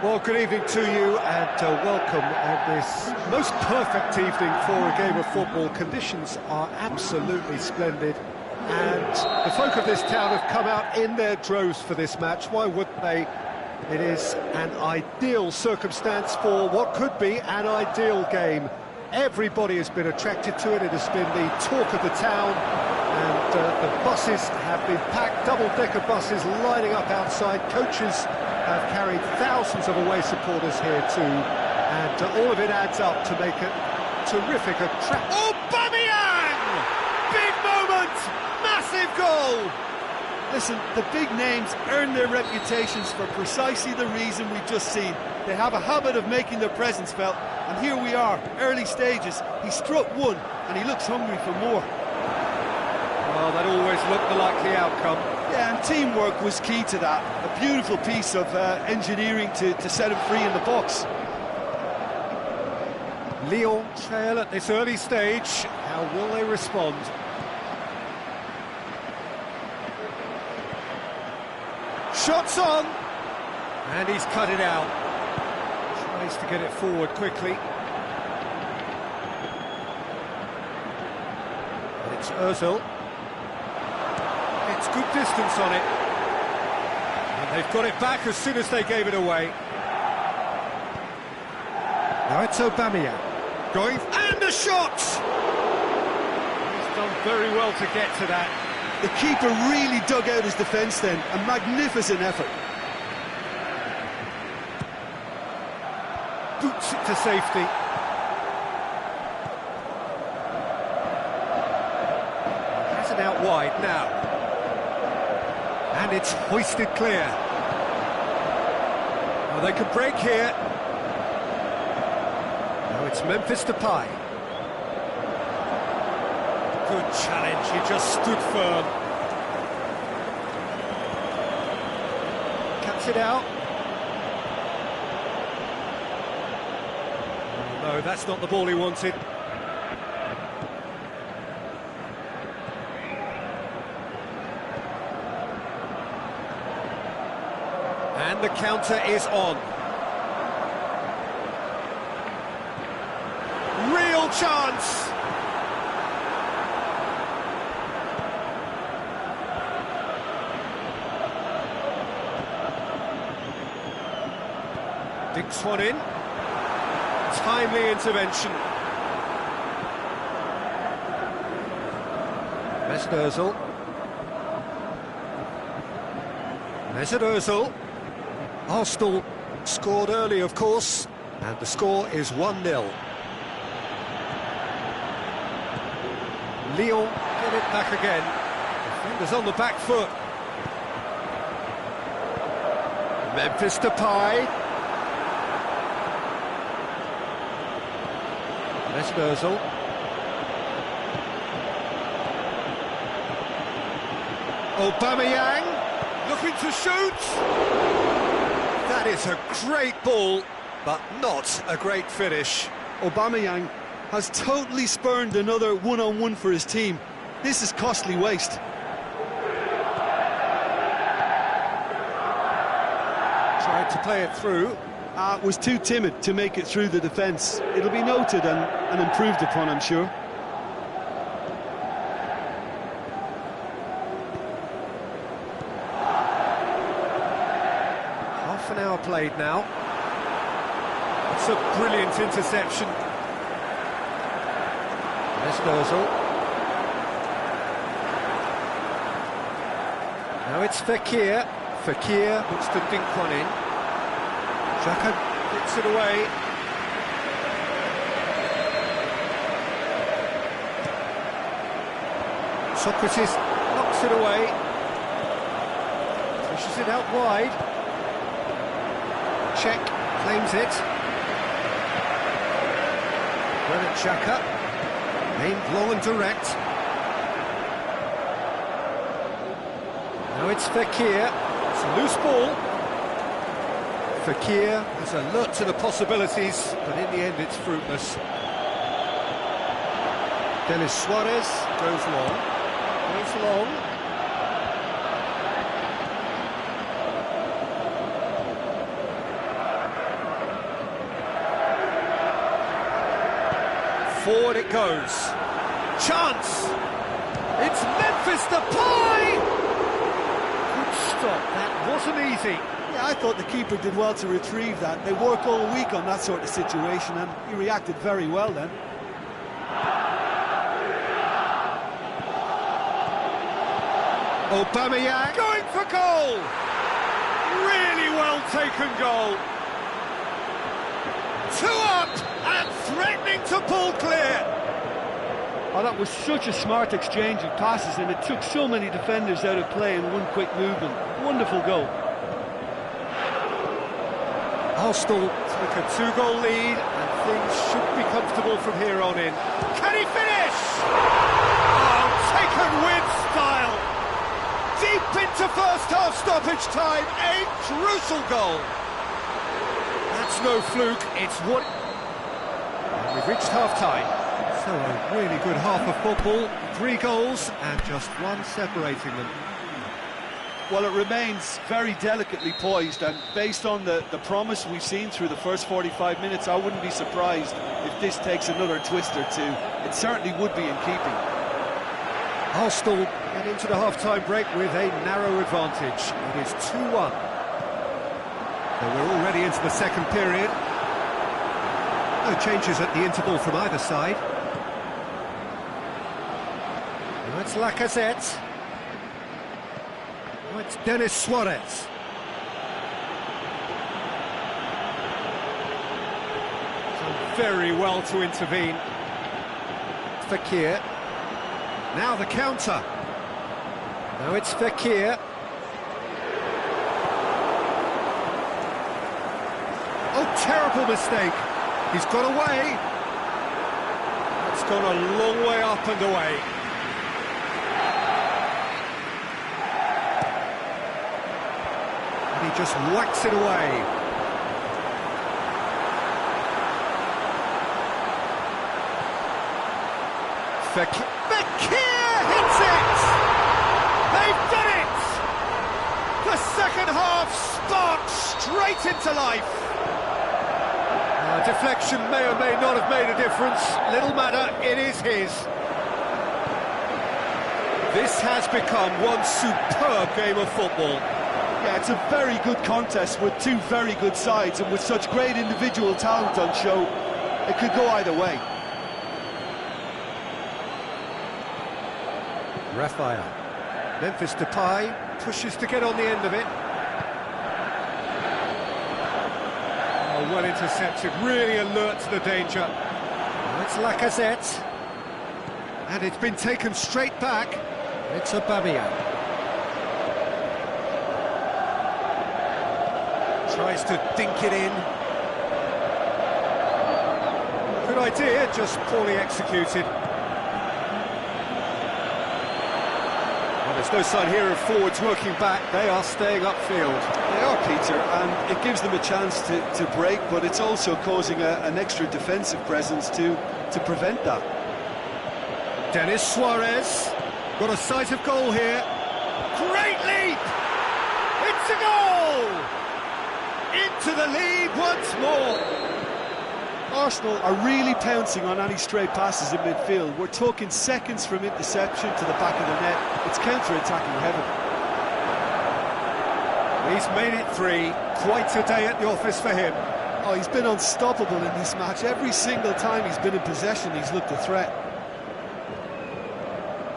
Well, good evening to you and welcome on this most perfect evening for a game of football. Conditions are absolutely splendid and the folk of this town have come out in their droves for this match. Why wouldn't they? It is an ideal circumstance for what could be an ideal game. Everybody has been attracted to it. It has been the talk of the town, and the buses have been packed, double-decker buses lining up outside. Coaches have carried thousands of away supporters here too, and all of it adds up to make it terrific. Aubameyang! Big moment! Massive goal! Listen, the big names earn their reputations for precisely the reason we've just seen. They have a habit of making their presence felt, and here we are, early stages. He struck one, and he looks hungry for more. Well, that always looked the likely outcome. Yeah, and teamwork was key to that. A beautiful piece of engineering to set him free in the box. Lyon trail at this early stage. How will they respond? Shots on! And he's cut it out. Tries to get it forward quickly. And it's Ozil. It's good distance on it. And they've got it back as soon as they gave it away. Now it's Aubameyang. Going... And the shot! He's done very well to get to that. The keeper really dug out his defence then. A magnificent effort. Boots it to safety. Has it out wide now. And it's hoisted clear. Well, they could break here. Now it's Memphis Depay. Good challenge, he just stood firm. Cuts it out. No, that's not the ball he wanted. And the counter is on. Real chance! Dinks one in. Timely intervention. Mesut Ozil. Mesut Ozil. Arsenal scored early, of course, and the score is 1-0. Lyon get it back again. Defenders on the back foot. Memphis Depay. Mesut Ozil. Aubameyang looking to shoot. That is a great ball, but not a great finish. Aubameyang has totally spurned another one-on-one for his team. This is costly waste. Tried to play it through. Was too timid to make it through the defence. It'll be noted and improved upon, I'm sure. Half an hour played now. It's a brilliant interception. Mesut Ozil. Now it's Fekir. Fekir looks to dink one in. Xhaka gets it away. Socrates knocks it away. Pushes it out wide. Czech claims it. Granit Xhaka. Aimed long and direct. Now it's Fekir. It's a loose ball. Fekir is alert to the possibilities, but in the end it's fruitless. Denis Suarez goes long. Forward it goes. Chance! It's Memphis Depay! Good stop, that wasn't easy. Yeah, I thought the keeper did well to retrieve that. They work all week on that sort of situation, and he reacted very well then. Aubameyang going for goal! Really well taken goal. 2 up and threatening to pull clear. Oh, that was such a smart exchange of passes, and it took so many defenders out of play in one quick movement. Wonderful goal. Arsenal take a 2-goal lead, and things should be comfortable from here on in. Can he finish? Oh, taken with style. Deep into first half stoppage time, a crucial goal. That's no fluke, it's what... And we've reached half-time. So a really good half of football, 3 goals and just 1 separating them. Well, it remains very delicately poised, and based on the promise we've seen through the first 45 minutes, I wouldn't be surprised if this takes another twist or two. It certainly would be in keeping. Arsenal get into the half-time break with a narrow advantage. It is 2-1. So we're already into the second period. No changes at the interval from either side. Now it's Lacazette. Now it's Denis Suarez. Done very well to intervene. Fekir. Now the counter. Now it's Fekir. Oh, terrible mistake. He's got away. It's gone a long way up and away. And he just whacks it away. Fekir hits it! They've done it! The second half sparked straight into life. Deflection may or may not have made a difference. Little matter, it is his. This has become one superb game of football. Yeah, it's a very good contest with 2 very good sides, and with such great individual talent on show, it could go either way. Raphael. Memphis Depay pushes to get on the end of it. Oh, well intercepted, really alert to the danger. Now it's Lacazette. And it's been taken straight back. It's Aubameyang. Tries to dink it in. Good idea, just poorly executed. There's no sign here of forwards working back. They are staying upfield. They are, Peter, and it gives them a chance to break, but it's also causing an extra defensive presence to prevent that. Denis Suarez got a sight of goal here. Great leap! It's a goal! Into the lead once more. Arsenal are really pouncing on any stray passes in midfield. We're talking seconds from interception to the back of the net. It's counter-attacking heaven. He's made it 3. Quite a day at the office for him. Oh, he's been unstoppable in this match. Every single time he's been in possession, he's looked a threat.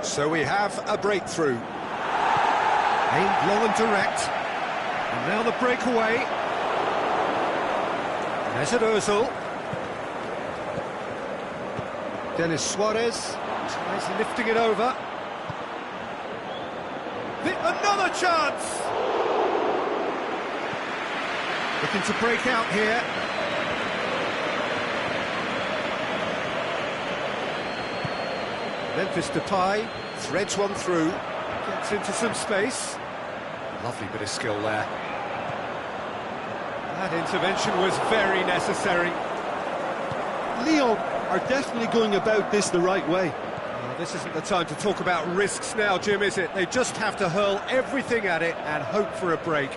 So we have a breakthrough. Aimed long and direct. And now the breakaway. Mesut Ozil. Denis Suarez tries lifting it over. Another chance! Looking to break out here. Memphis Depay threads one through. Gets into some space. Lovely bit of skill there. That intervention was very necessary. Lyon are definitely going about this the right way. This isn't the time to talk about risks now, Jim, is it? They just have to hurl everything at it and hope for a break.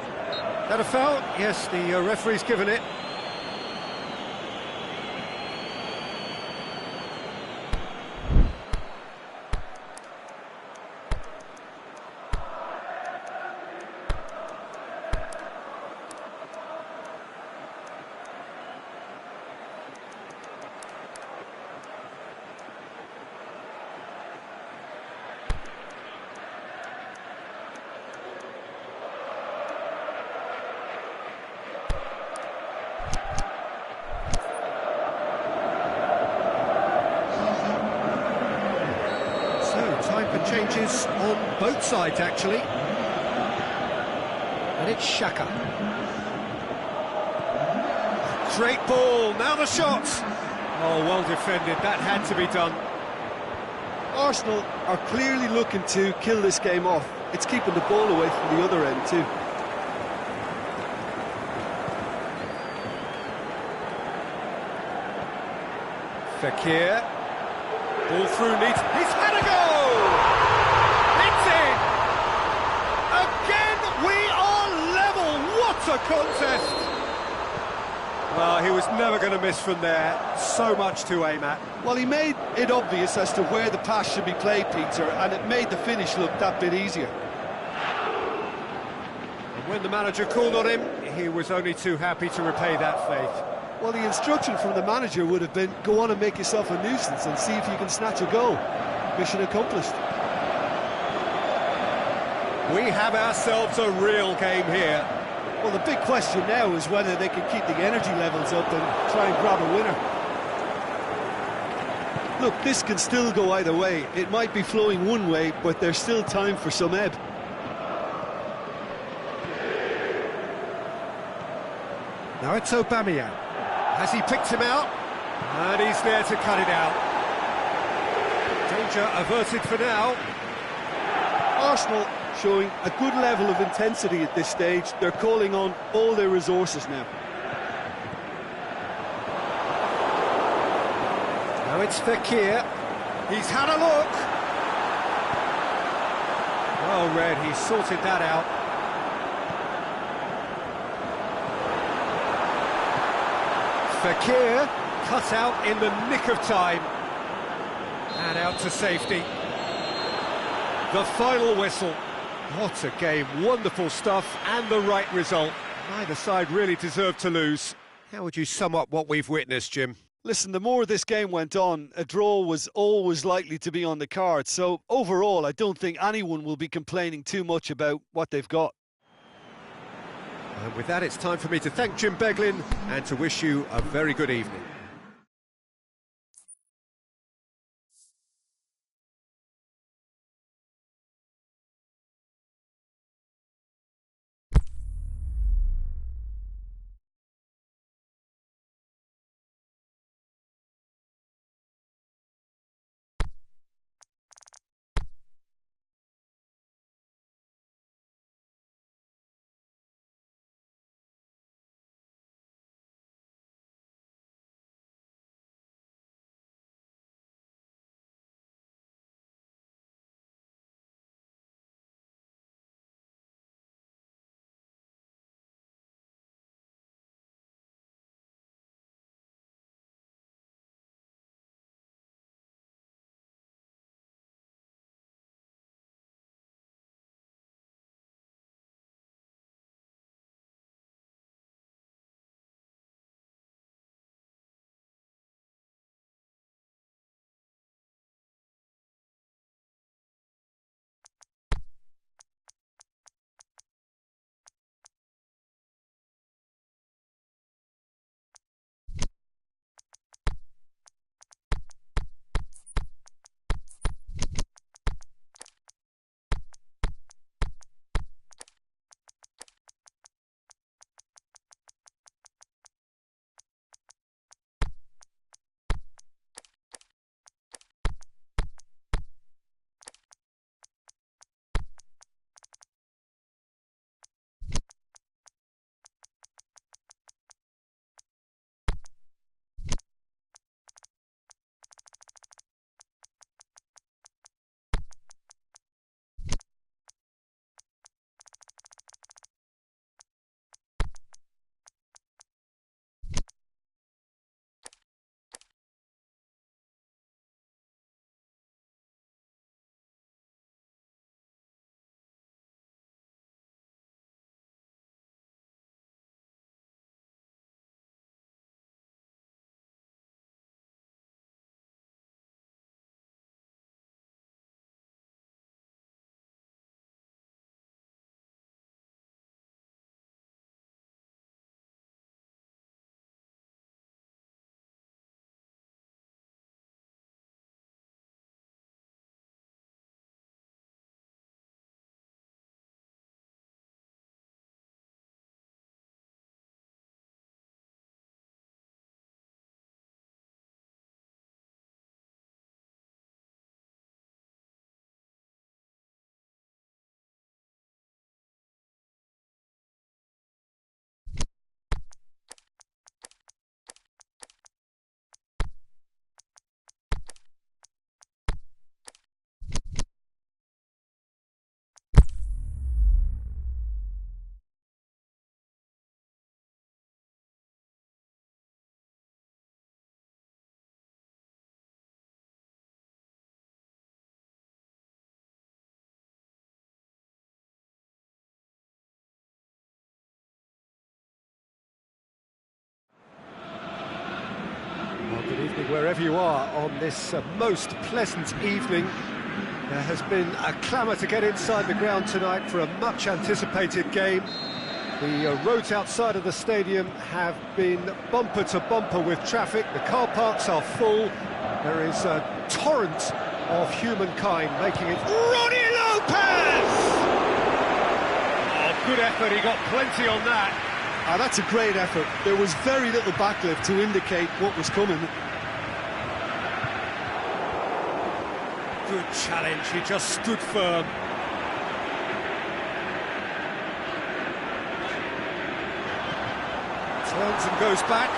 That a foul? Yes, the referee's given it. Changes on both sides, actually. And it's Xhaka. Great ball, now the shot! Oh, well defended, that had to be done. Arsenal are clearly looking to kill this game off. It's keeping the ball away from the other end too. Fekir. Ball through needs. He's had a go! It's in! Again, we are level! What a contest! Well, he was never going to miss from there. So much to aim at. Well, he made it obvious as to where the pass should be played, Peter, and it made the finish look that bit easier. And when the manager called on him, he was only too happy to repay that faith. Well, the instruction from the manager would have been, go on and make yourself a nuisance and see if you can snatch a goal. Mission accomplished. We have ourselves a real game here. Well, the big question now is whether they can keep the energy levels up and try and grab a winner. Look, this can still go either way. It might be flowing one way, but there's still time for some ebb. Now it's Aubameyang. Has he picked him out? And he's there to cut it out. Danger averted for now. Arsenal showing a good level of intensity at this stage. They're calling on all their resources now. Now it's Fekir. He's had a look. Well read, he sorted that out. Fekir cut out in the nick of time. And out to safety. The final whistle. What a game, wonderful stuff and the right result. Neither side really deserved to lose. How would you sum up what we've witnessed, Jim? Listen, the more this game went on, a draw was always likely to be on the card. So overall, I don't think anyone will be complaining too much about what they've got. And with that, it's time for me to thank Jim Beglin and to wish you a very good evening. Well, good evening wherever you are on this most pleasant evening. There has been a clamour to get inside the ground tonight for a much-anticipated game. The roads outside of the stadium have been bumper to bumper with traffic. The car parks are full. There is a torrent of humankind making it. Ronnie Lopez! Oh, good effort, he got plenty on that. That's a great effort. There was very little backlift to indicate what was coming. Good challenge, he just stood firm. Turns and goes back.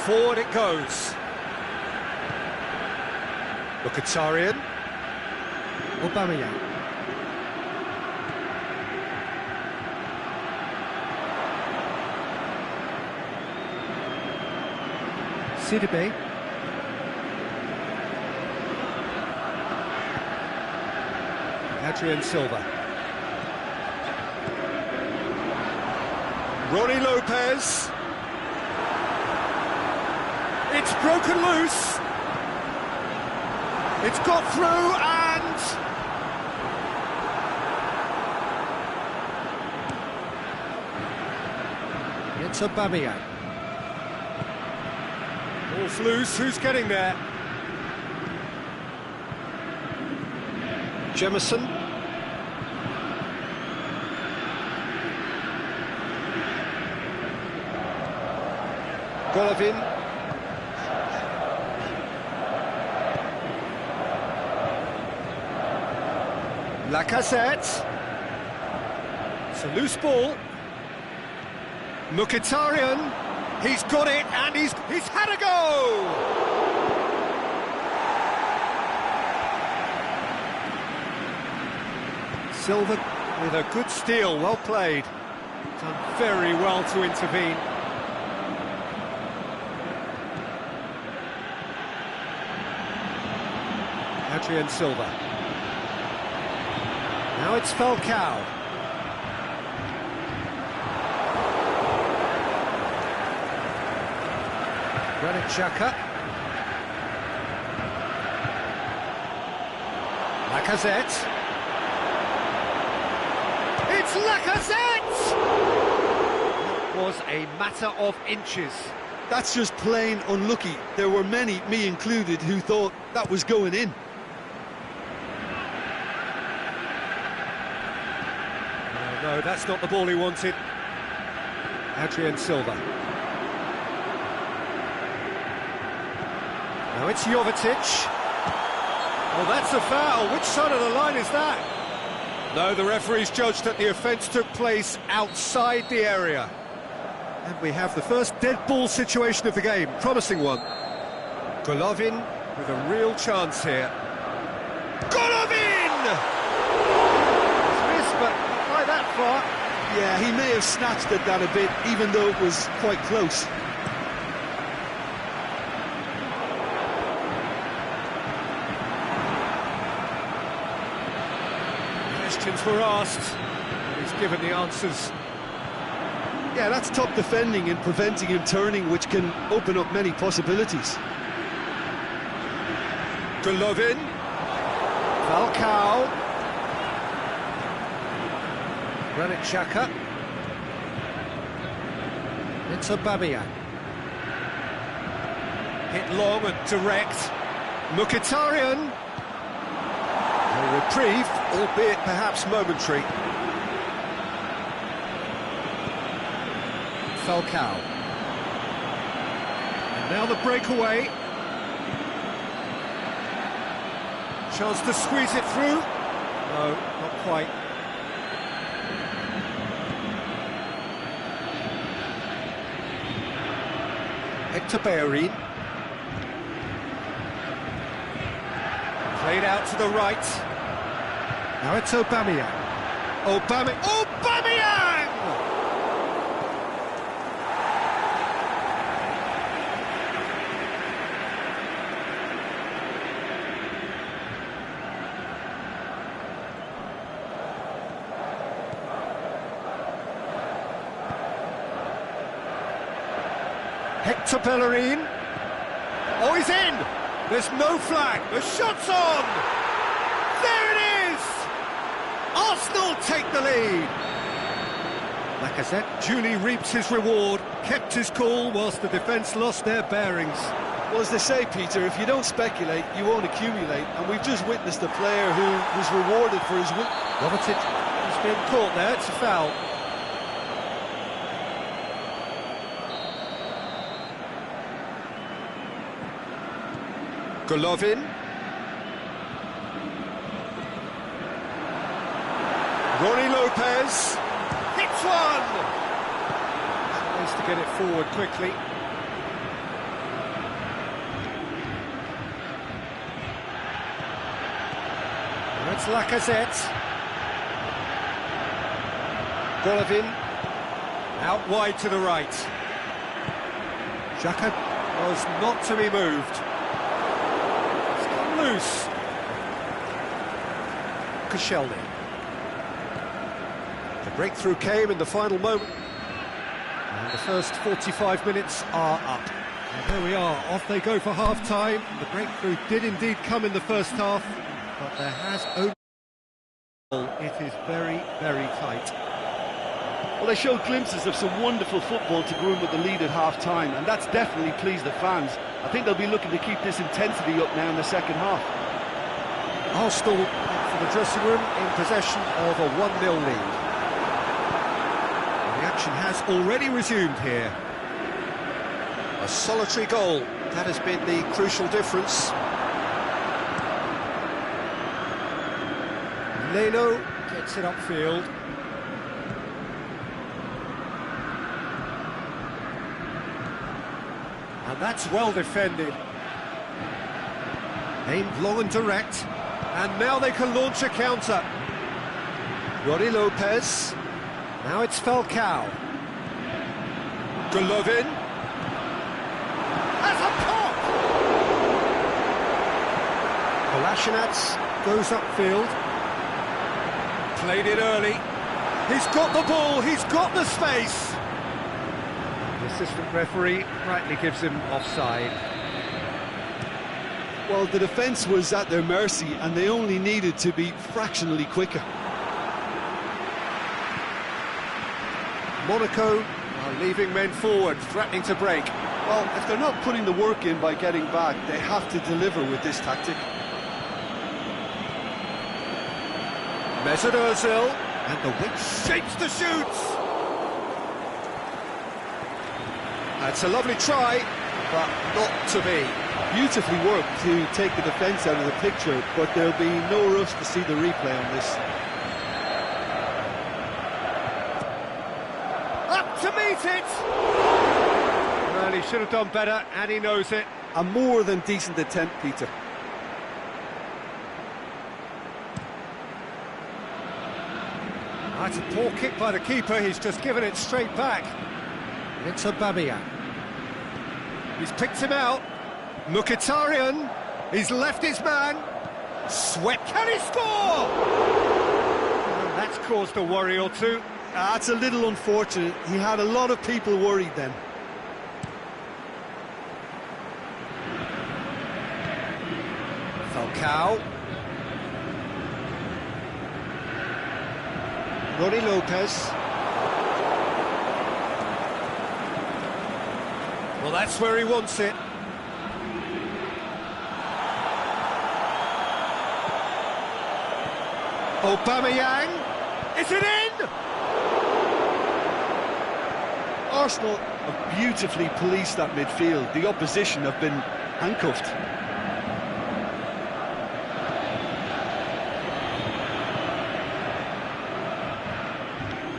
Forward it goes. Mkhitaryan. Aubameyang. Sidibe. Adrian Silva. Ronnie Lopez. It's broken loose. It's got through and... It's Aubameyang. Ball's loose, who's getting there? Jemison. Golovin. Lacazette. It's a loose ball. Mkhitaryan. He's got it, and he's had a go! Silva with a good steal, well played. Done very well to intervene. Adrian Silva. Now it's Falcao. Granit Xhaka. Lacazette. It's Lacazette! That was a matter of inches. That's just plain unlucky. There were many, me included, who thought that was going in. No, that's not the ball he wanted. Adrian Silva. Now it's Jovetic. Oh, that's a foul. Which side of the line is that? No, the referee's judged that the offence took place outside the area. And we have the first dead ball situation of the game. Promising one. Golovin with a real chance here. Golovin! It's missed, but not by that far. Yeah, he may have snatched at that a bit, even though it was quite close. Questions were asked, and he's given the answers. Yeah, that's top defending and preventing him turning, which can open up many possibilities. Golovin. Falcao. Granit Xhaka. It's Aubameyang. Hit long and direct. Mkhitaryan. A reprieve, albeit perhaps momentary. Falcao. And now the breakaway. Chance to squeeze it through. No, not quite. Hector Bellerin. Played out to the right. Now it's Aubameyang. Aubameyang! Hector Bellerin. Oh, he's in! There's no flag. The shot's on! There it is! Arsenal take the lead. Lacazette duly reaps his reward, kept his cool whilst the defence lost their bearings. Well, as they say, Peter, if you don't speculate, you won't accumulate. And we've just witnessed a player who was rewarded for his win. Kovacic has been caught there, it's a foul. Golovin. Ronnie Lopez. Hits one! Nice to get it forward quickly. That's Lacazette. Golovin. Out wide to the right. Xhaka was not to be moved. It's come loose. Koscielny. The breakthrough came in the final moment. And the first 45 minutes are up. And there we are, off they go for half-time. The breakthrough did indeed come in the first half, but there has only... It is very, very tight. Well, they showed glimpses of some wonderful football to go in with the lead at half-time, and that's definitely pleased the fans. I think they'll be looking to keep this intensity up now in the second half. Arsenal for the dressing room in possession of a 1-0 lead. The action has already resumed here. A solitary goal, that has been the crucial difference. Leno gets it upfield. And that's well defended. Aimed long and direct. And now they can launch a counter. Ronnie Lopez. Now it's Falcao. Golovin. Has a pop! Kolasinac goes upfield. Played it early. He's got the ball, he's got the space. The assistant referee rightly gives him offside. Well, the defence was at their mercy, and they only needed to be fractionally quicker. Monaco are leaving men forward, threatening to break. Well, if they're not putting the work in by getting back, they have to deliver with this tactic. Mesut Ozil, and the wing shapes the shoots. That's a lovely try, but not to be. Beautifully worked to take the defence out of the picture, but there'll be no rush to see the replay on this. Up to meet it! Well, he should have done better, and he knows it. A more than decent attempt, Peter. That's a poor kick by the keeper, he's just given it straight back. It's Aubameyang. He's picked him out. Mkhitaryan, he's left his man. Swept, can he score? Well, that's caused a worry or two. That's a little unfortunate. He had a lot of people worried then. Falcao. Ronnie Lopez. Well, that's where he wants it. Aubameyang. Is it in? Arsenal have beautifully policed that midfield. The opposition have been handcuffed.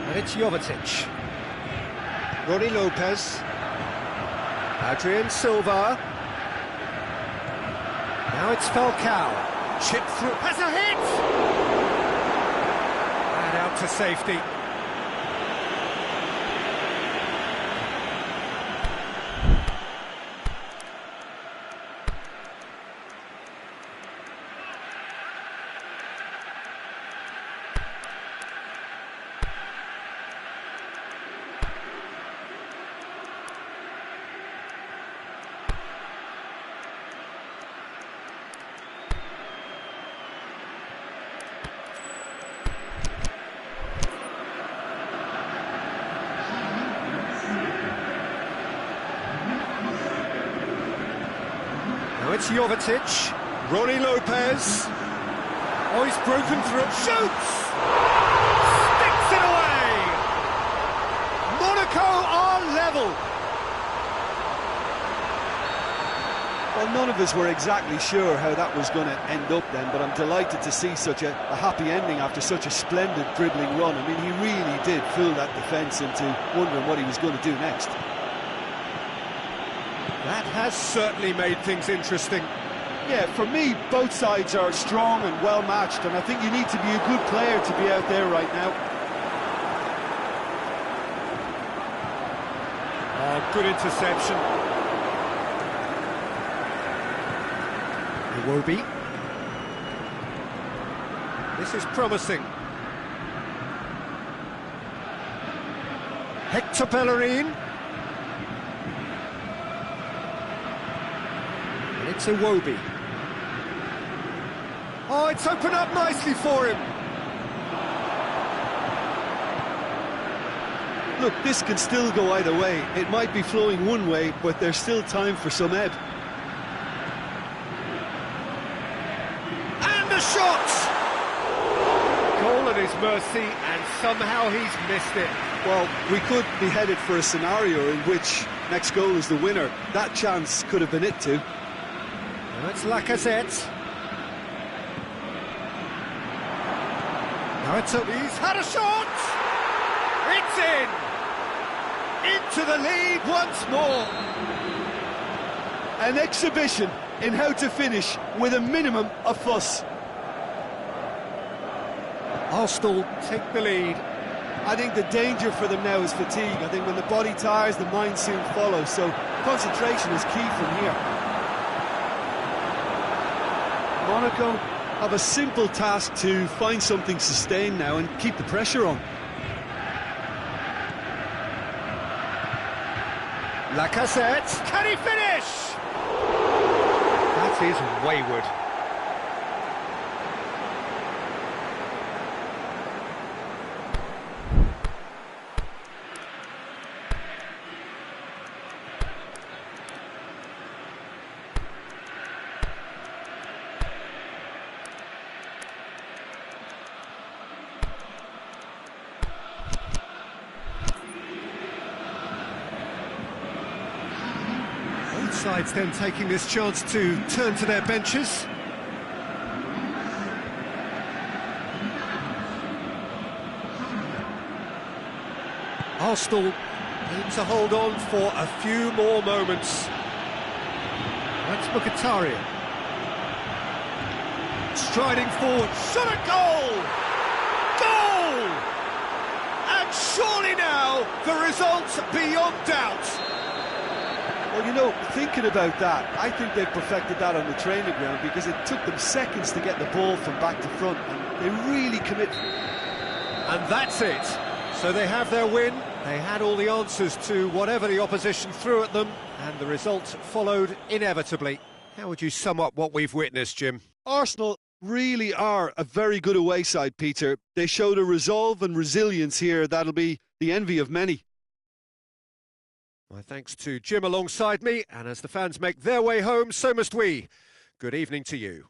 And it's Jovetic. Ronnie Lopez. Adrian Silva. Now it's Falcao. Chip through. Has a hit! And out to safety. it's Jovetic. Ronnie Lopez. Oh, he's broken through. Shoots! Sticks it away! Monaco are level. Well, none of us were exactly sure how that was going to end up then, but I'm delighted to see such a happy ending after such a splendid dribbling run. I mean, he really did fool that defence into wondering what he was going to do next. That has certainly made things interesting. Yeah, for me, both sides are strong and well matched, and I think you need to be a good player to be out there right now. Oh, good interception. Iwobi. This is promising. Hector Bellerin. And it's Iwobi. Oh, it's opened up nicely for him. Look, this can still go either way. It might be flowing one way, but there's still time for some ebb. And a shot! Goal at his mercy, and somehow he's missed it. Well, we could be headed for a scenario in which next goal is the winner. That chance could have been it too. Now it's Lacazette. Now he's had a shot! It's in! Into the lead once more! An exhibition in how to finish with a minimum of fuss. Arsenal take the lead. I think the danger for them now is fatigue. I think when the body tires, the mind soon follows, so concentration is key from here. Monaco have a simple task to find something sustained now and keep the pressure on. Lacazette, can he finish? That is wayward. Sides then taking this chance to turn to their benches. Arsenal need to hold on for a few more moments. That's Mkhitaryan. Striding forward, shot a goal! Goal! And surely now the result's beyond doubt. Well, you know, thinking about that, I think they've perfected that on the training ground because it took them seconds to get the ball from back to front, and they really commit. And that's it. So they have their win. They had all the answers to whatever the opposition threw at them, and the result followed inevitably. How would you sum up what we've witnessed, Jim? Arsenal really are a very good away side, Peter. They showed a resolve and resilience here that'll be the envy of many. My thanks to Jim alongside me, and as the fans make their way home, so must we. Good evening to you.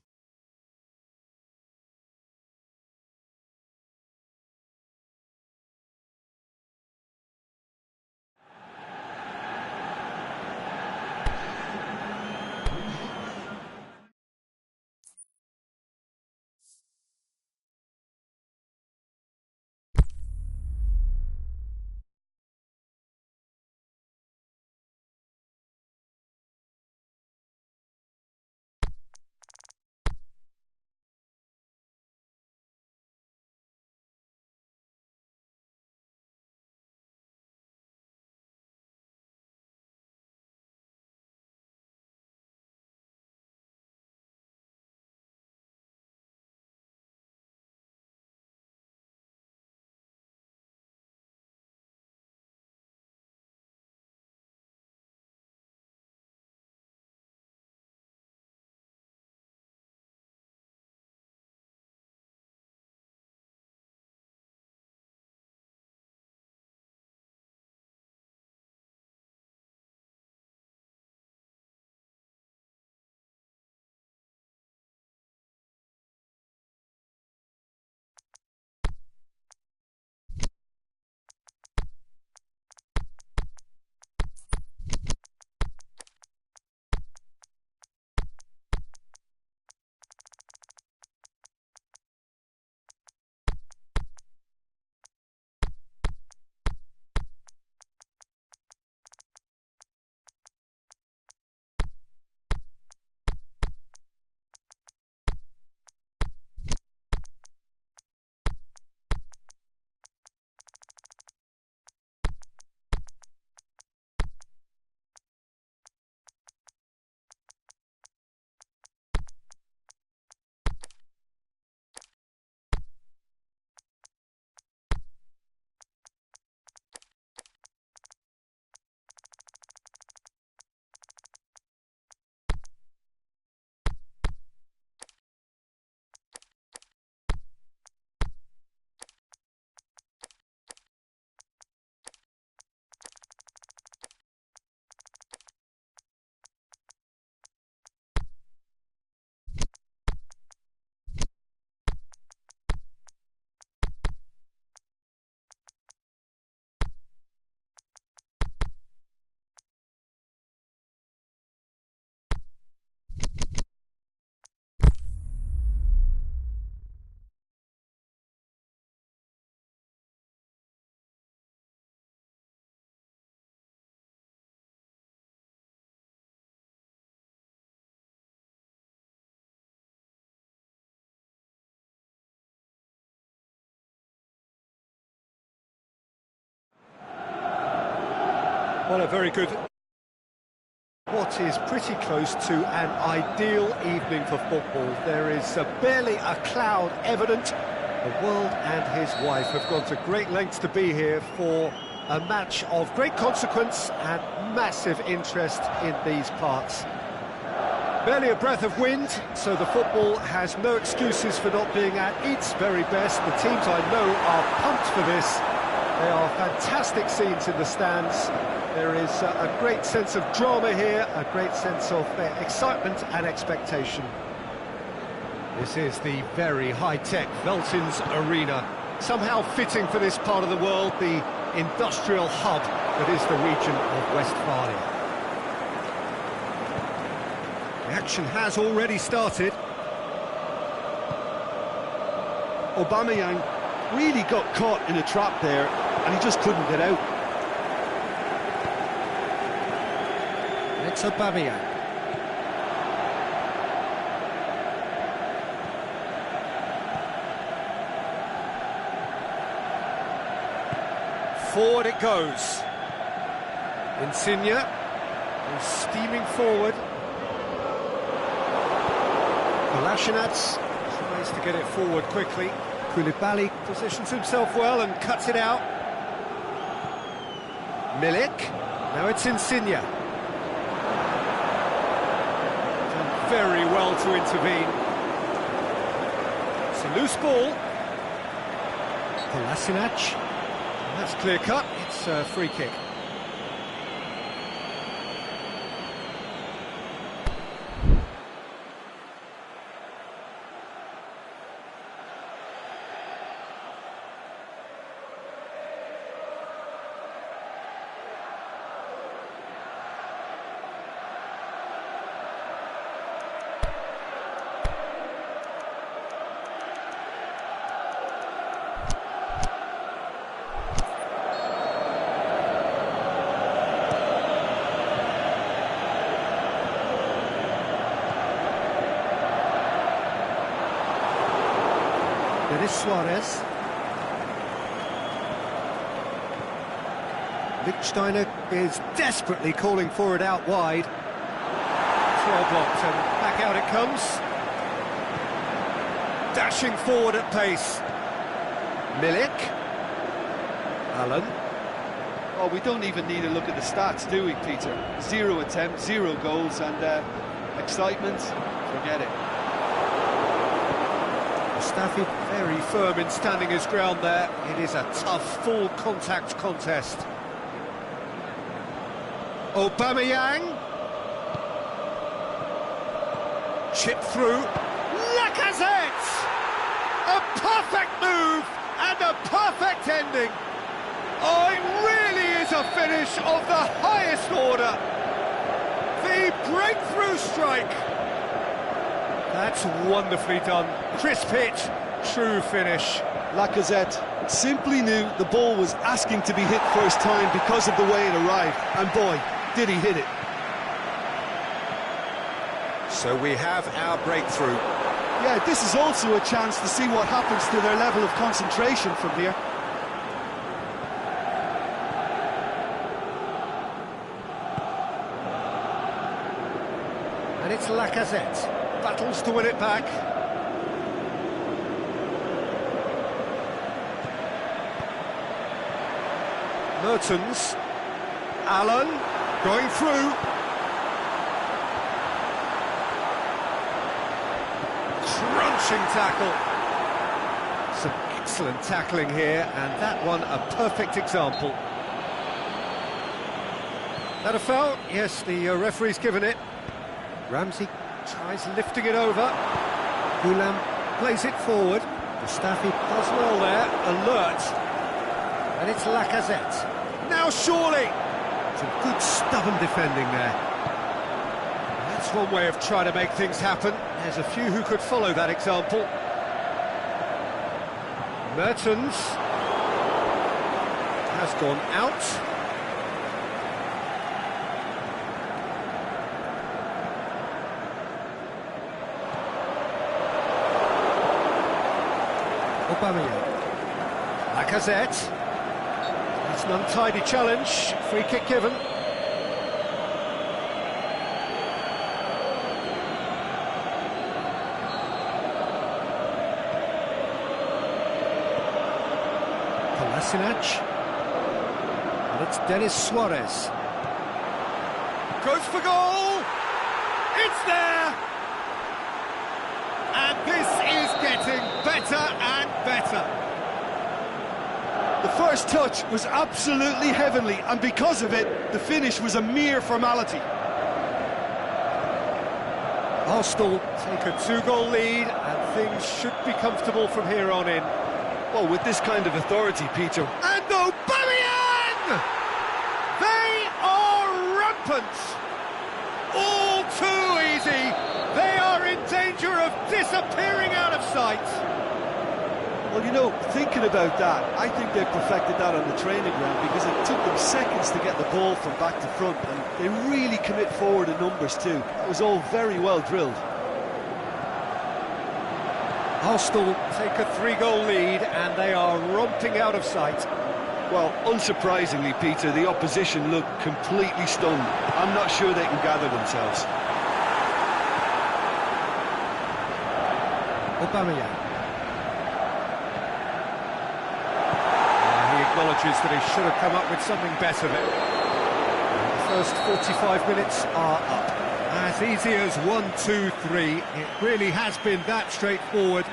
Well, a very good... What is pretty close to an ideal evening for football. There is barely a cloud evident. The world and his wife have gone to great lengths to be here for a match of great consequence and massive interest in these parts. Barely a breath of wind, so the football has no excuses for not being at its very best. The teams I know are pumped for this. There are fantastic scenes in the stands. There is a great sense of drama here, a great sense of excitement and expectation. This is the very high-tech Veltins Arena, somehow fitting for this part of the world, the industrial hub that is the region of Westphalia. The action has already started. Aubameyang really got caught in a trap there, and he just couldn't get out. It's Aubameyang. Forward it goes. Insigne is steaming forward. Kolasinac tries to get it forward quickly. Koulibaly positions himself well and cuts it out. Milik, now it's Insigne. Done very well to intervene. It's a loose ball. Kolasinac. That's clear cut, it's a free kick. There is Suarez. Lichtsteiner is desperately calling for it out wide. It's well blocked and back out it comes. Dashing forward at pace. Milik. Allen. Oh, we don't even need to look at the stats, do we, Peter? 0 attempts, 0 goals, and excitement, forget it. Mustafi very firm in standing his ground there. It is a tough, full contact contest. Aubameyang. Chip through. Lacazette! A perfect move and a perfect ending. Oh, it really is a finish of the highest order. The breakthrough strike. That's wonderfully done. Crisp hit, true finish. Lacazette simply knew the ball was asking to be hit first time because of the way it arrived, and boy, did he hit it. So we have our breakthrough. Yeah, this is also a chance to see what happens to their level of concentration from here. And it's Lacazette. Battles to win it back. Mertens. Allen going through. Crunching tackle. Some excellent tackling here, and that one a perfect example. That a foul? Yes, the referee's given it. Ramsey tries lifting it over. Goulam plays it forward. Mustafi does well there, alert. And it's Lacazette. Now surely! Some good stubborn defending there. That's one way of trying to make things happen. There's a few who could follow that example. Mertens has gone out. Aubameyang. Lacazette. It's an untidy challenge. Free kick given. Kolasinac. And it's Denis Suarez. Goes for goal! It's there! And this is getting better and better. The first touch was absolutely heavenly, and because of it, the finish was a mere formality. Arsenal take a 2-goal lead, and things should be comfortable from here on in. Well, with this kind of authority, Peter. And Aubameyang! They are rampant! All too easy! They are in danger of disappearing out of sight! Well, you know, thinking about that, I think they perfected that on the training ground because it took them seconds to get the ball from back to front, and they really commit forward in numbers too. It was all very well drilled. Arsenal take a 3-goal lead and they are romping out of sight. Well, unsurprisingly, Peter, the opposition look completely stunned. I'm not sure they can gather themselves. Aubameyang. He acknowledges that he should have come up with something better there. The first 45 minutes are up. As easy as 1, 2, 3. It really has been that straightforward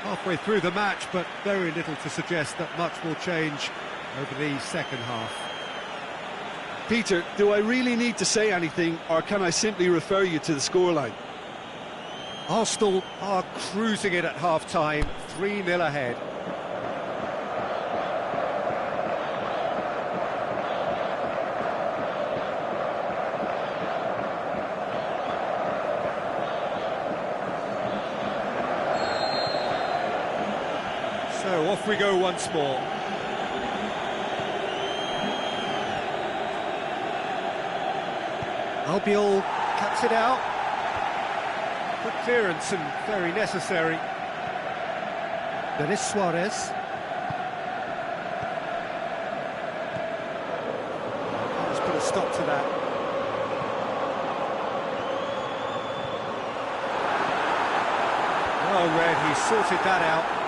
halfway through the match, but very little to suggest that much will change over the second half. Peter, do I really need to say anything, or can I simply refer you to the scoreline? Arsenal are cruising it at half-time, 3-0 ahead. So off we go once more. Albiol cuts it out. Good clearance and very necessary. Denis Suarez. Let's put a stop to that. Well read, he sorted that out.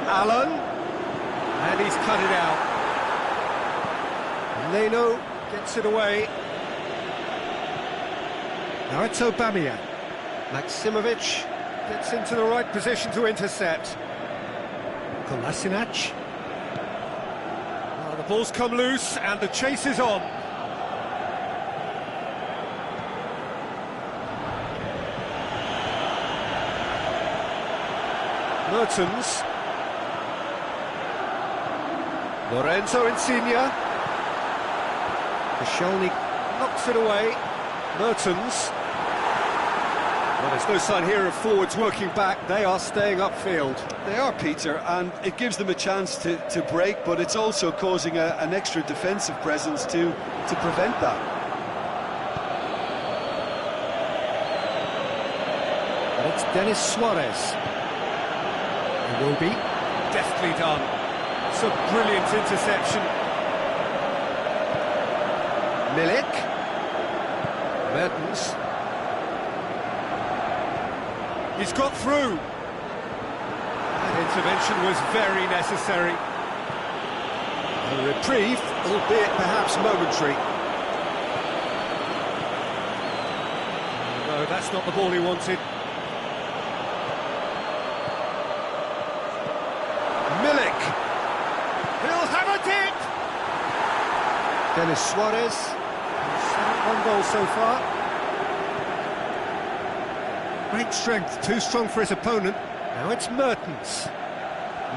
Allen, and he's cut it out. Leno gets it away. Now it's Aubameyang. Maximovic gets into the right position to intercept. Kolasinac. Well, the ball's come loose and the chase is on. Mertens. Lorenzo Insigne. Koscielny knocks it away. Mertens. Well, there's no sign here of forwards working back. They are staying upfield. They are, Peter, and it gives them a chance to break, but it's also causing an extra defensive presence to prevent that. And it's Denis Suarez. It will be deftly done. It's a brilliant interception. Milik. Mertens. He's got through. That intervention was very necessary. A reprieve, albeit perhaps momentary. No, that's not the ball he wanted. Milik. He'll have a hit. Denis Suarez. 1 goal so far. Great strength, too strong for his opponent. Now it's Mertens.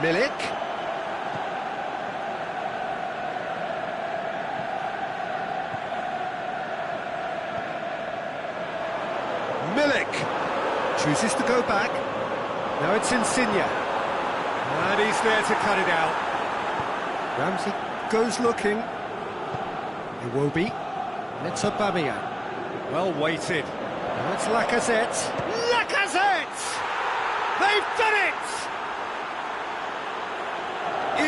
Milik. Milik chooses to go back. Now it's Insigne. And he's there to cut it out. Ramsey goes looking. It will be. And it's Aubameyang. Well weighted. Now it's Lacazette. Lacazette! They've done it!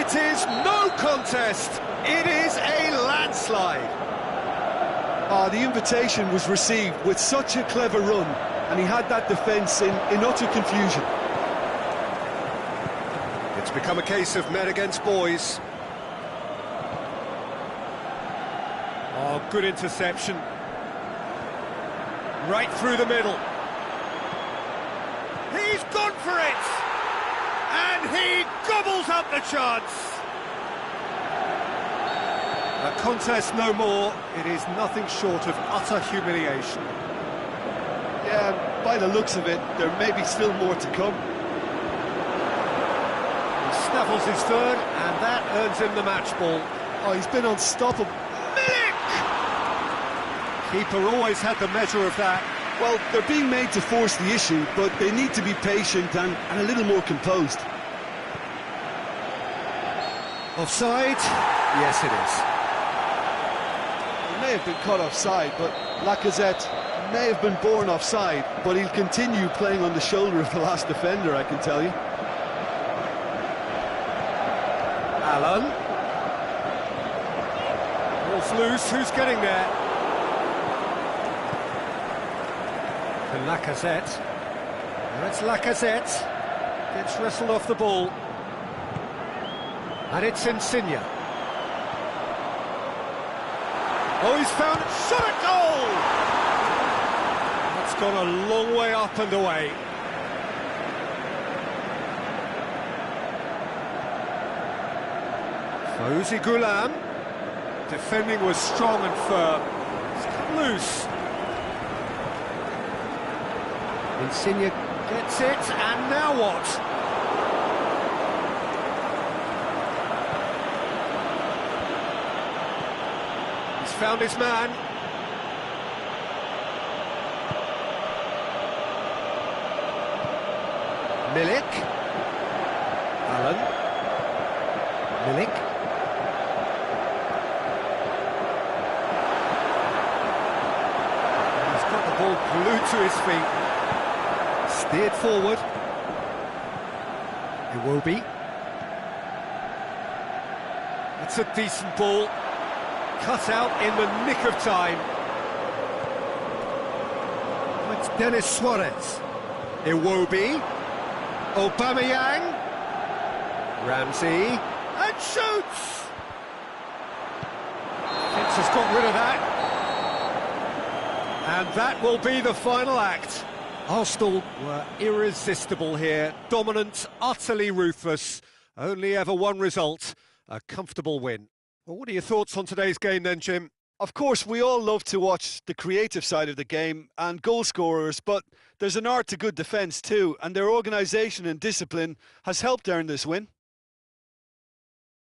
It is no contest. It is a landslide. The invitation was received with such a clever run. and he had that defence in utter confusion. It's become a case of men against boys. Oh, good interception. Right through the middle. He's gone for it! And he gobbles up the chance! A contest no more. It is nothing short of utter humiliation. Yeah, by the looks of it, there may be still more to come. He snaffles his third, and that earns him the match ball. Oh, he's been unstoppable. Keeper always had the measure of that. Well, they're being made to force the issue, but they need to be patient and a little more composed. Offside? Yes, it is. He may have been caught offside, but Lacazette may have been born offside, but he'll continue playing on the shoulder of the last defender, I can tell you. Allen. Ball's loose, who's getting there? And Lacazette. And it's Lacazette. Gets wrestled off the ball. And it's Insigne. Oh, he's found it. Shot at goal! That's gone a long way up and away. Fawzi Ghulam. Defending was strong and firm. It's come loose. Insigne gets it, and now what? He's found his man. Milik. Allen. Milik. He's got the ball glued to his feet. Steered forward. Iwobi. It's a decent ball. Cut out in the nick of time. It's Denis Suarez. Iwobi. Aubameyang. Ramsey. And shoots! Fitz has got rid of that. And that will be the final act. Arsenal were irresistible here, dominant, utterly ruthless, only ever one result, a comfortable win. Well, what are your thoughts on today's game then, Jim? Of course, we all love to watch the creative side of the game and goal scorers, but there's an art to good defence too, and their organisation and discipline has helped earn this win.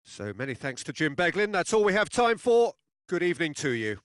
So many thanks to Jim Beglin. That's all we have time for. Good evening to you.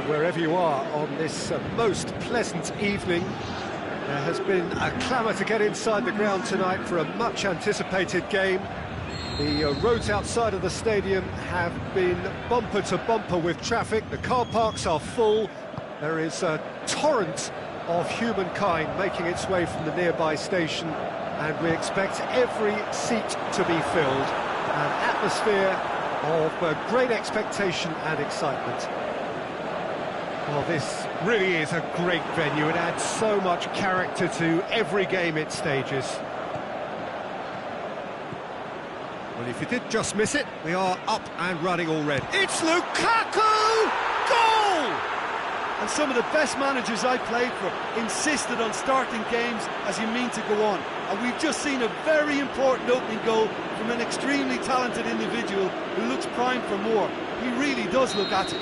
wherever you are on this most pleasant evening. There has been a clamour to get inside the ground tonight for a much-anticipated game. The roads outside of the stadium have been bumper to bumper with traffic. The car parks are full. There is a torrent of humankind making its way from the nearby station, and we expect every seat to be filled. An atmosphere of great expectation and excitement. Well, this really is a great venue. It adds so much character to every game it stages. Well, if you did just miss it, we are up and running already. It's Lukaku! Goal! And some of the best managers I played for insisted on starting games as you mean to go on. And we've just seen a very important opening goal from an extremely talented individual who looks primed for more. He really does look at it.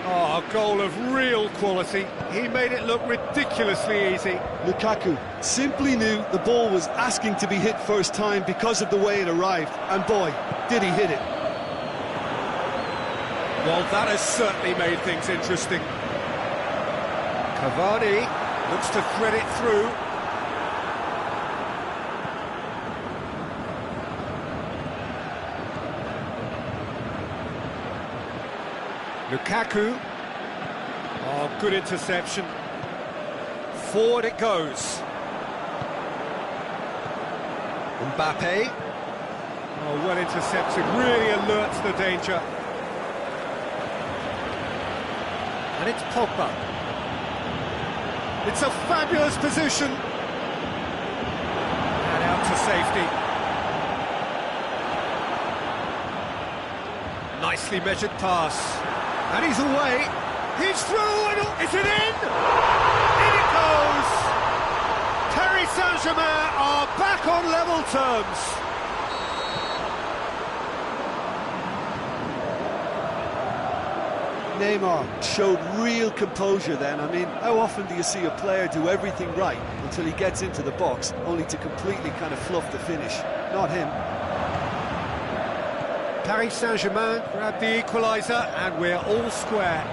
Oh, a goal of real quality. He made it look ridiculously easy. Lukaku simply knew the ball was asking to be hit first time because of the way it arrived. And boy, did he hit it. Well, that has certainly made things interesting. Cavani looks to thread it through. Lukaku. Oh, good interception. Forward it goes. Mbappe. Oh, well intercepted. Really alerts the danger. And it's Pogba. It's a fabulous position. And out to safety. Nicely measured pass. And he's away. He's through. And is it in? In it goes. Paris Saint-Germain are back on level terms. Neymar showed real composure then. I mean, how often do you see a player do everything right until he gets into the box, only to completely kind of fluff the finish? Not him. Paris Saint-Germain grab the equaliser, and we're all square.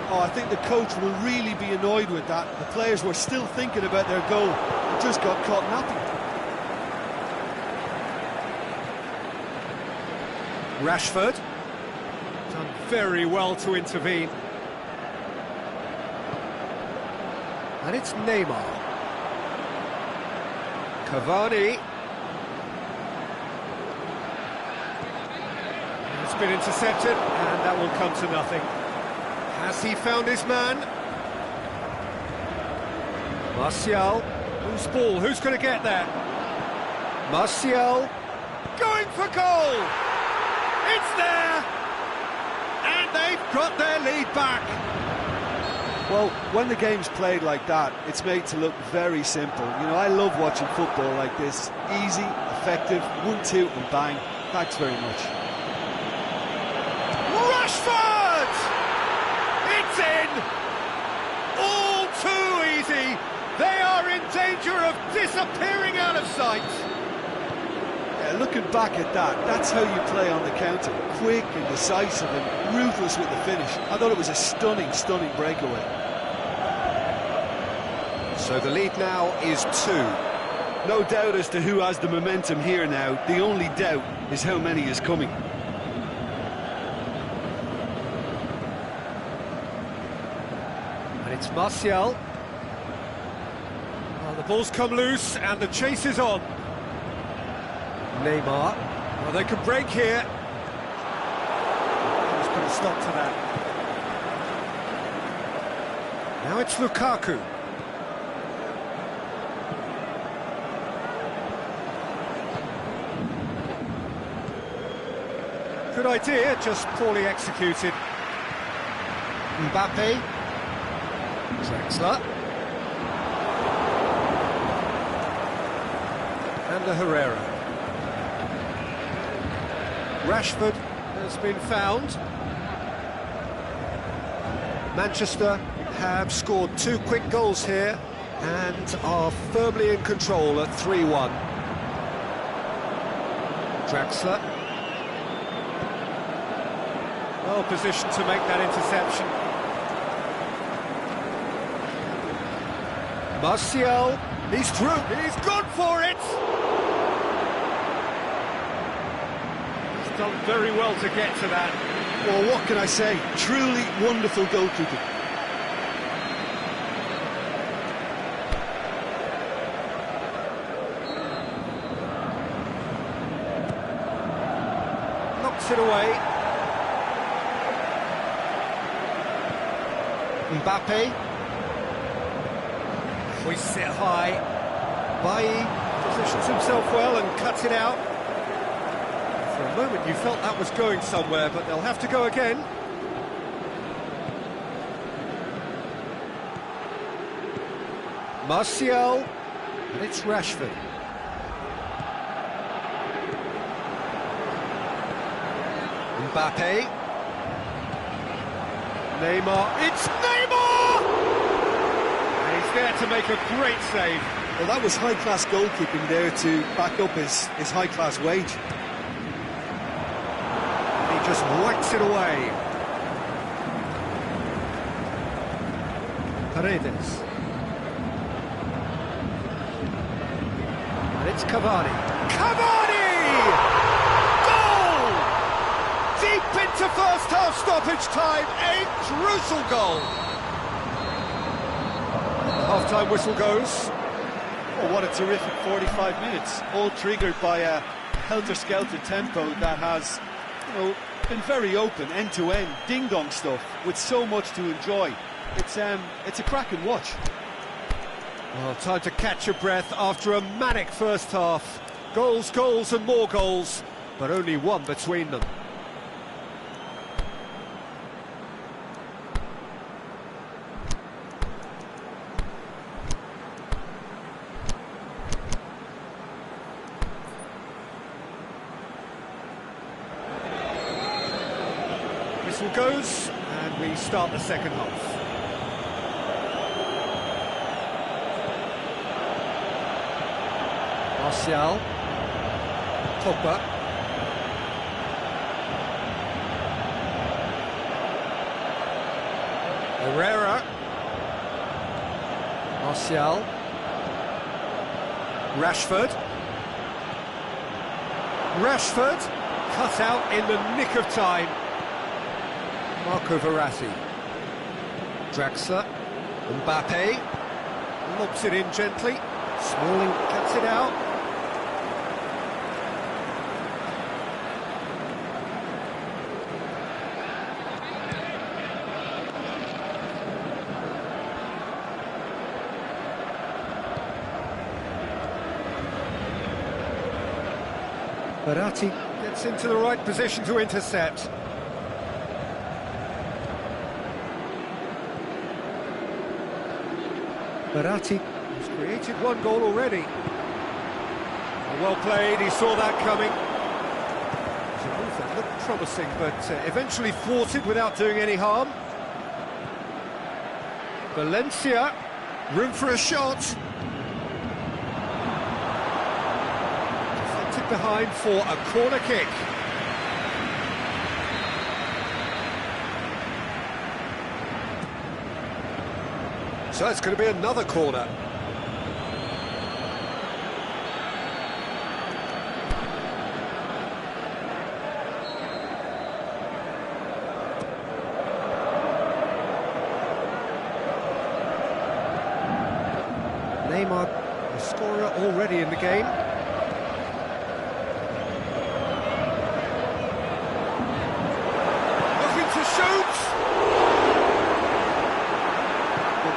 Oh, I think the coach will really be annoyed with that. The players were still thinking about their goal. It just got caught napping. Rashford. Done very well to intervene. And it's Neymar. Cavani. It's been intercepted, and that will come to nothing. Has he found his man? Martial. Whose ball? Who's going to get there? Martial. Going for goal! It's there! And they've got their lead back. Well, when the game's played like that, it's made to look very simple. You know, I love watching football like this. Easy, effective, 1-2 and bang. Thanks very much. Rashford! It's in! All too easy. They are in danger of disappearing out of sight. Yeah, looking back at that, that's how you play on the counter. Quick and decisive and ruthless with the finish. I thought it was a stunning, stunning breakaway. So the lead now is 2. No doubt as to who has the momentum here now. The only doubt is how many is coming. And it's Martial. Well, the ball's come loose and the chase is on. Neymar. Well, they could break here. Let's put a stop to that. Now it's Lukaku. Good idea, just poorly executed. Mbappe. Draxler. And the Herrera. Rashford has been found. Manchester have scored 2 quick goals here and are firmly in control at 3-1. Draxler. Well positioned to make that interception. Martial, he's through, he's gone for it! He's done very well to get to that. Well, what can I say? Truly wonderful goalkeeping. Knocks it away. Mbappe. Hoists it high. Bailly positions himself well and cuts it out. For a moment you felt that was going somewhere, but they'll have to go again. Martial, and it's Rashford. Mbappe. Neymar, it's Neymar! And he's there to make a great save. Well, that was high-class goalkeeping there to back up his high-class wage. And he just whacks it away. Paredes. And it's Cavani. Cavani! Deep into first half stoppage time, a crucial goal. The half-time whistle goes. Oh, what a terrific 45 minutes, all triggered by a helter-skelter tempo that has, been very open, end-to-end, ding-dong stuff, with so much to enjoy. It's a cracking watch. Well, time to catch your breath after a manic first half. Goals, goals and more goals, but only one between them. Whistle goes, and we start the second half. Martial, Pogba, Herrera, Martial, Rashford, cut out in the nick of time. Marco Verratti, Draxler, Mbappe, lobs it in gently, Smalling cuts it out. Verratti gets into the right position to intercept. Verratti has created one goal already. Well played, he saw that coming. It's a move that looked promising, but eventually thwarted without doing any harm. Valencia, room for a shot. Deflected behind for a corner kick. So it's going to be another corner. Neymar, the scorer already in the game. Looking to shoot!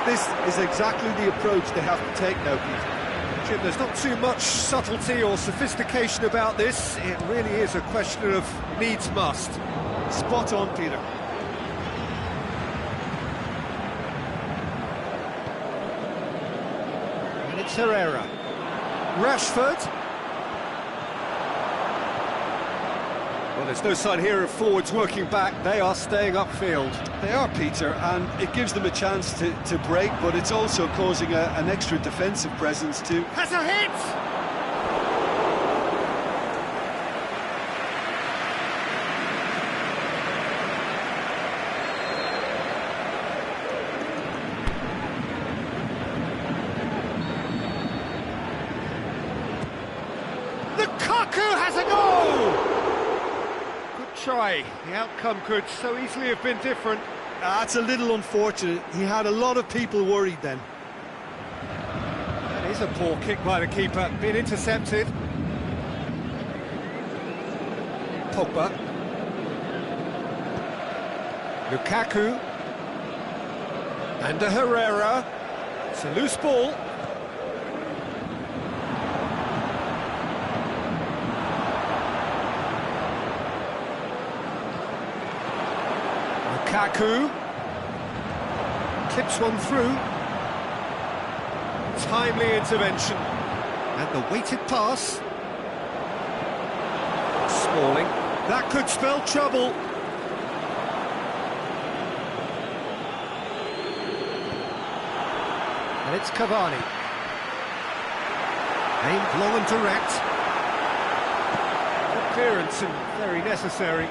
This is exactly the approach they have to take now, Peter. Jim, there's not too much subtlety or sophistication about this. It really is a question of needs must. Spot on, Peter. And it's Herrera. Rashford. Well, there's no sign here of forwards working back. They are staying upfield. They are, Peter, and it gives them a chance to break, but it's also causing an extra defensive presence too. Has a hit! try. The outcome could so easily have been different. That's a little unfortunate. He had a lot of people worried then. That is a poor kick by the keeper, been intercepted. Pogba. Lukaku. And Herrera. It's a loose ball. Lukaku. Clips one through. Timely intervention. And the weighted pass. Smalling. That could spell trouble. And it's Cavani. Aimed long and direct. Good clearance and very necessary.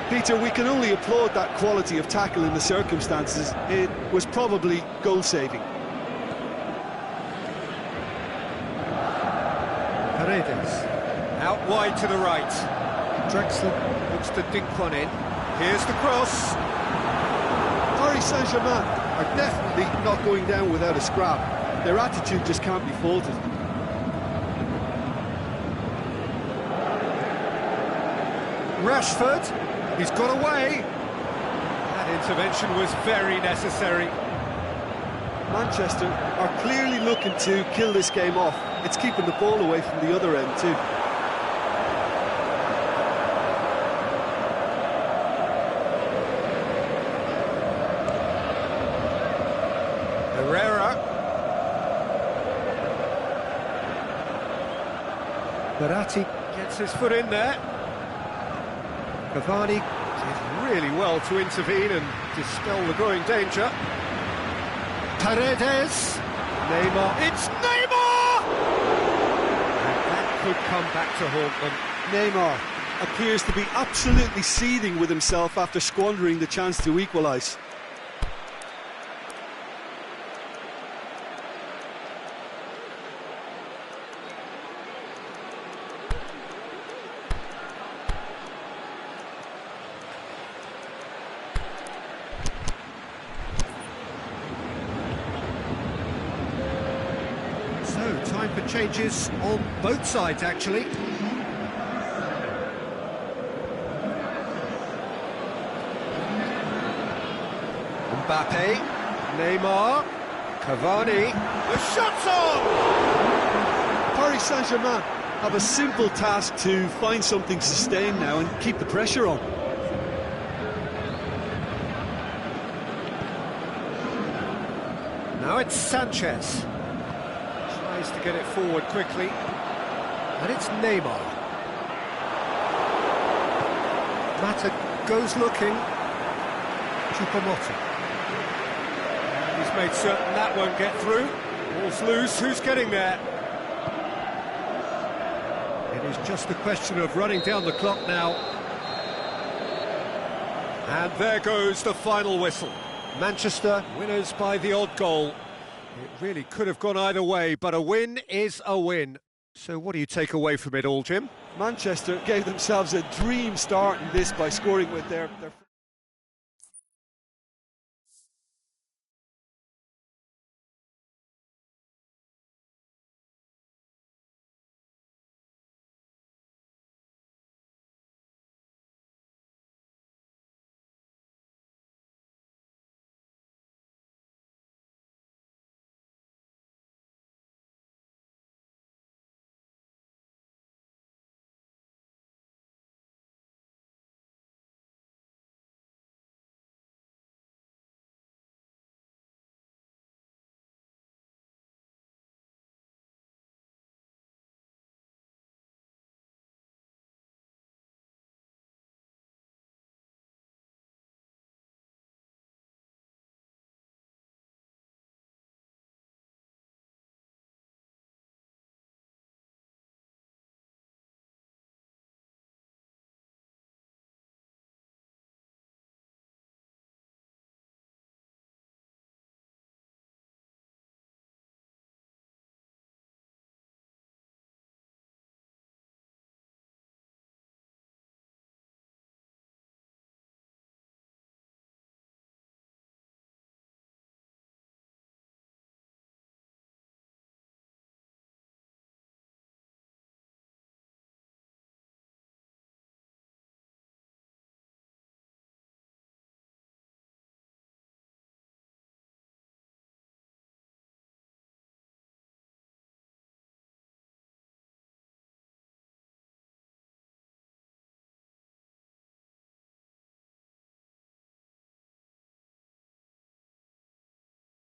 Peter, we can only applaud that quality of tackle in the circumstances. It was probably goal-saving. Paredes. Out wide to the right. Drexler looks to dink one in. Here's the cross. Paris Saint-Germain are definitely not going down without a scrap. Their attitude just can't be faulted. Rashford, he's got away. That intervention was very necessary. Manchester are clearly looking to kill this game off. It's keeping the ball away from the other end too. Herrera. Verratti gets his foot in there. Cavani did really well to intervene and dispel the growing danger. Paredes. Neymar. It's Neymar! And that could come back to haunt them. Neymar appears to be absolutely seething with himself after squandering the chance to equalise. So, time for changes on both sides, actually. Mbappe, Neymar, Cavani, the shot's on! Paris Saint-Germain have a simple task to find something sustained now and keep the pressure on. Now it's Sanchez. Tries to get it forward quickly. And it's Neymar. Mata goes looking. Choupo-Moting. He's made certain that won't get through. Ball's loose. Who's getting there? It is just a question of running down the clock now. And there goes the final whistle. Manchester winners by the odd goal. It really could have gone either way, but a win is a win. So what do you take away from it all, Jim? Manchester gave themselves a dream start in this by scoring with their